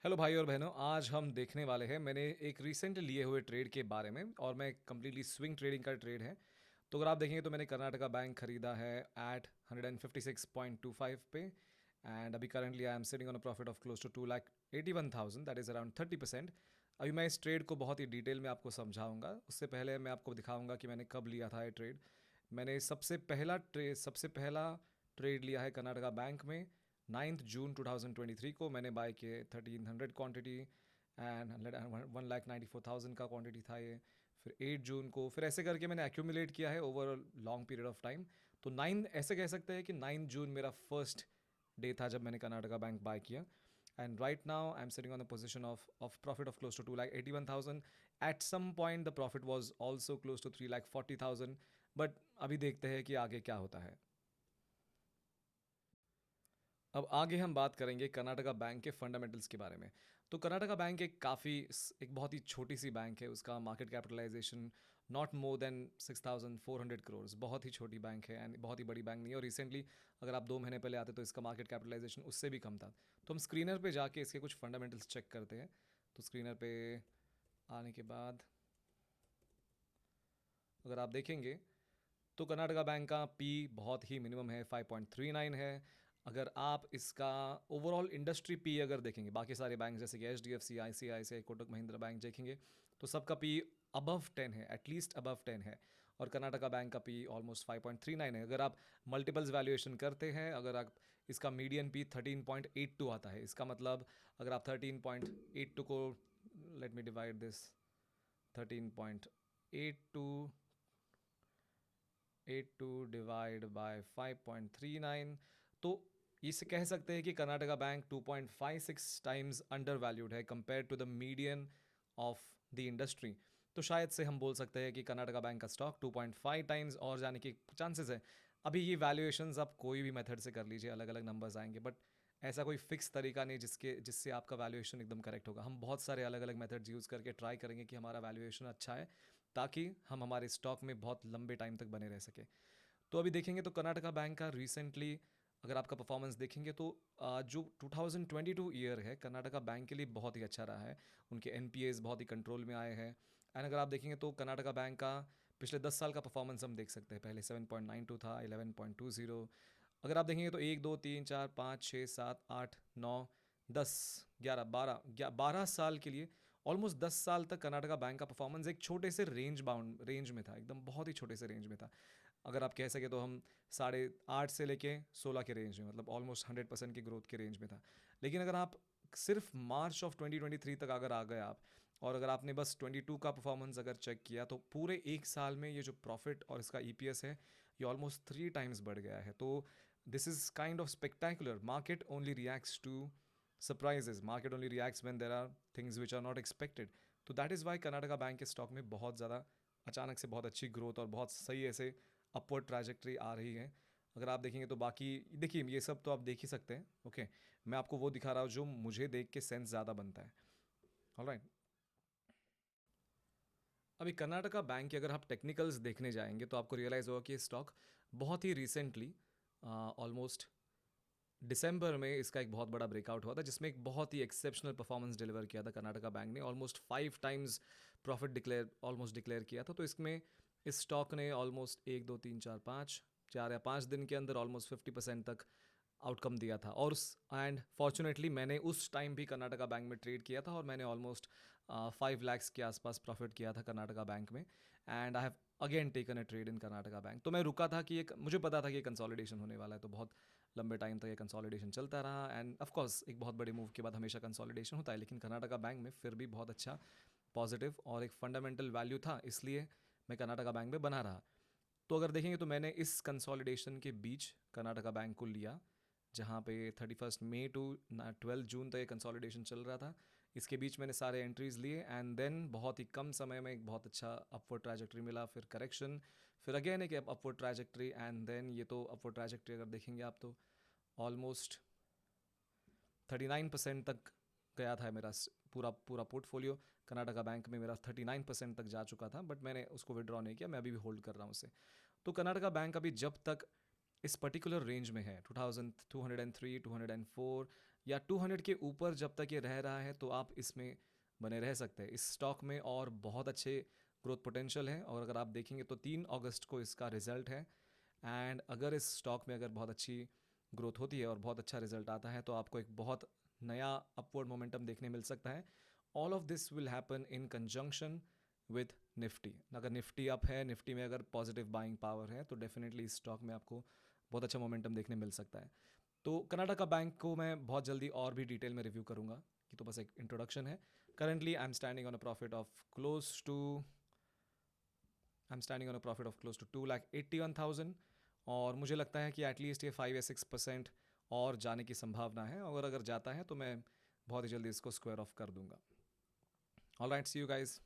Hello भाई और बहनों, आज हम देखने वाले हैं मैंने एक रिसेंट लिए हुए ट्रेड के बारे में। और मैं कम्प्लीटली स्विंग ट्रेडिंग का ट्रेड है। तो अगर आप देखेंगे तो मैंने कर्नाटका बैंक खरीदा है एट 156.25 पे। एंड अभी currently I am sitting on a profit of close to 2,81,000, that is around 30%। अभी मैं इस ट्रेड को बहुत ही डिटेल में आपको समझाऊंगा। उससे पहले मैं आपको दिखाऊंगा कि मैंने कब लिया था ये ट्रेड। मैंने सबसे पहला ट्रेड लिया है कर्नाटका बैंक में 9 जून 2023 को। मैंने बाय किए 1300 क्वांटिटी एंड 1,94,000 का क्वांटिटी था ये। फिर 8 जून को, फिर ऐसे करके मैंने एक्यूमुलेट किया है over long period of time. तो 9 ऐसे कह सकते हैं कि 9 जून मेरा फर्स्ट डे था जब मैंने कर्नाटका बैंक बाय किया। And right now I am sitting on the position of profit of close to 2,81,000। At some point the profit was also close to 3,40,000। But अभी देखते हैं कि आगे क्या होता है। अब आगे हम बात करेंगे कर्नाटका बैंक के फंडामेंटल्स के बारे में। तो कर्नाटका बैंक एक बहुत ही छोटी सी बैंक है। उसका market capitalization not more than 6,400 crore, बहुत ही छोटी बैंक है एंड बहुत ही बड़ी बैंक नहीं है। और रिसेंटली अगर आप 2 महीने पहले आते तो इसका मार्केट कैपिटलाइजेशन उससे भी कम था। तो हम स्क्रीनर पे जाके इसके कुछ फंडामेंटल्स चेक करते हैं। तो स्क्रीनर पे आने के बाद अगर आप देखेंगे तो कर्नाटका बैंक का पी बहुत ही मिनिमम है, 5.39 है। अगर आप इसका ओवरऑल इंडस्ट्री पी अगर देखेंगे, बाकी सारे बैंक जैसे कि HDFC, ICICI, Kotak Mahindra bank देखेंगे तो सबका पी अबव 10 है, एटलीस्ट अबव 10 है। और कर्नाटका बैंक का पी ऑलमोस्ट 5.39 है। अगर आप मल्टीपल्स वैल्यूएशन करते हैं, अगर आप इसका मीडियन पी 13.82 आता है, इसका मतलब अगर आप 13.82 को, let me divide this, 13.82 divide by 5.39, तो इसे कह सकते हैं कि Karnataka bank 2.56 times undervalued है compare to the median of the industry. तो शायद से हम बोल सकते हैं कि कर्नाटका बैंक का स्टॉक 2.5 टाइम्स और जाने के चांसेस है। अभी ये वैल्यूएशंस आप कोई भी मेथड से कर लीजिए, अलग अलग नंबर्स आएंगे, बट ऐसा कोई फिक्स तरीका नहीं जिससे आपका वैल्यूएशन एकदम करेक्ट होगा। हम बहुत सारे अलग अलग मेथड्स यूज़ करके ट्राई करेंगे कि हमारा वैल्यूएशन अच्छा है, ताकि हम हमारे स्टॉक में बहुत लंबे टाइम तक बने रह सके। तो अभी देखेंगे तो कर्नाटका बैंक का रिसेंटली अगर आपका परफॉर्मेंस देखेंगे तो जो 2022 ईयर है कर्नाटका बैंक के लिए बहुत ही अच्छा रहा है। उनके NPAs बहुत ही कंट्रोल में आए हैं। एंड अगर आप देखेंगे तो कर्नाटका बैंक का पिछले 10 साल का परफॉर्मेंस हम देख सकते हैं। पहले 7.92 था, 11.20। अगर आप देखेंगे तो 1, 2, 3, 4, 5, 6, 7, 8, 9, 10, 11, 12 साल के लिए ऑलमोस्ट 10 साल तक कर्नाटका बैंक का परफॉर्मेंस एक छोटे से रेंज में था, एकदम बहुत ही छोटे से रेंज में था। अगर आप कह सके तो हम 8.5 से लेके 16 के रेंज में, मतलब ऑलमोस्ट 100% की ग्रोथ के रेंज में था। लेकिन अगर आप सिर्फ मार्च ऑफ 2023 तक अगर आ गए आप, और अगर आपने बस 22 का परफॉर्मेंस अगर चेक किया, तो पूरे एक साल में ये जो प्रॉफिट और इसका EPS है ये ऑलमोस्ट 3 टाइम्स बढ़ गया है। तो this is kind of spectacular. Market only reacts to surprises, market only reacts when there are things which are not expected. तो that is why Karnataka bank के स्टॉक में बहुत ज़्यादा अचानक से बहुत अच्छी ग्रोथ और बहुत सही ऐसे अपवर्ड ट्रैजेक्टरी आ रही है। अगर आप देखेंगे तो बाकी देखिए ये सब तो आप देख ही सकते हैं। ओके, मैं आपको वो दिखा रहा हूँ जो मुझे देख के सेंस ज़्यादा बनता है। ऑलराइट, अभी कर्नाटका बैंक के अगर आप टेक्निकल्स देखने जाएंगे तो आपको रियलाइज़ होगा कि स्टॉक बहुत ही रिसेंटली ऑलमोस्ट दिसंबर में इसका एक बहुत बड़ा ब्रेकआउट हुआ था, जिसमें एक बहुत ही एक्सेप्शनल परफॉर्मेंस डिलीवर किया था कर्नाटका बैंक ने। ऑलमोस्ट 5 टाइम्स प्रॉफिट डिक्लेयर किया था। तो इसमें इस स्टॉक ने ऑलमोस्ट 1, 2, 3, 4, 5 4 या 5 दिन के अंदर ऑलमोस्ट 50% तक आउटकम दिया था। और उस एंड फॉर्चुनेटली मैंने उस टाइम भी कर्नाटका बैंक में ट्रेड किया था, और मैंने ऑलमोस्ट 5 lakhs के आसपास प्रॉफिट किया था कर्नाटका बैंक में। And I have again taken a trade in Karnataka bank. तो मैं रुका था कि मुझे पता था कि कंसोलिडेशन होने वाला है, तो बहुत लंबे टाइम तक ये कंसोलिडेशन चलता रहा। एंड ऑफ कोर्स एक बहुत बड़े मूव के बाद हमेशा कंसोलिडेशन होता है, लेकिन कर्नाटका बैंक में फिर भी बहुत अच्छा पॉजिटिव और एक फंडामेंटल वैल्यू था, इसलिए मैं कर्नाटका बैंक में बना रहा। तो अगर देखेंगे तो मैंने इस कंसोलिडेशन के बीच कर्नाटका बैंक को लिया, जहाँ पे 31 मई टू 12 जून तक ये कंसोलिडेशन चल रहा था। इसके बीच मैंने सारे एंट्रीज लिए एंड देन बहुत ही कम समय में एक बहुत अच्छा अपवर्ड ट्रैजेक्टरी मिला, फिर करेक्शन, फिर अगेन एक अपवर्ड ट्रैजेक्टरी, एंड देन ये तो अपवर्ड ट्रैजेक्टरी अगर देखेंगे आप तो ऑलमोस्ट 39% तक गया था मेरा पूरा पूरा पोर्टफोलियो। कर्नाटका बैंक में मेरा 39% तक जा चुका था, बट मैंने उसको विड्रॉ नहीं किया, मैं अभी भी होल्ड कर रहा हूँ उसे। तो कर्नाटका बैंक अभी जब तक इस पर्टिकुलर रेंज में है 2203, 204 या 200 के ऊपर जब तक ये रह रहा है तो आप इसमें बने रह सकते हैं। इस स्टॉक में और बहुत अच्छे ग्रोथ पोटेंशियल है, और अगर आप देखेंगे तो 3 अगस्त को इसका रिजल्ट है। एंड अगर इस स्टॉक में अगर बहुत अच्छी ग्रोथ होती है और बहुत अच्छा रिजल्ट आता है तो आपको एक बहुत नया अपवर्ड मोमेंटम देखने मिल सकता है। All of this will happen in conjunction with Nifty. अगर निफ्टी अप है, निफ्टी में अगर पॉजिटिव बाइंग पावर है, तो डेफिनेटली इस स्टॉक में आपको बहुत अच्छा मोमेंटम देखने मिल सकता है। तो कर्नाटका बैंक को मैं बहुत जल्दी और भी डिटेल में रिव्यू करूंगा, कि तो बस एक इंट्रोडक्शन है। Currently I am standing on a profit of close to 2,81,000, और मुझे लगता है कि एटलीस्ट ये 5 या 6% और जाने की संभावना है, और अगर जाता है तो मैं बहुत ही जल्दी इसको स्क्वायर ऑफ कर दूंगा। All right, see you guys.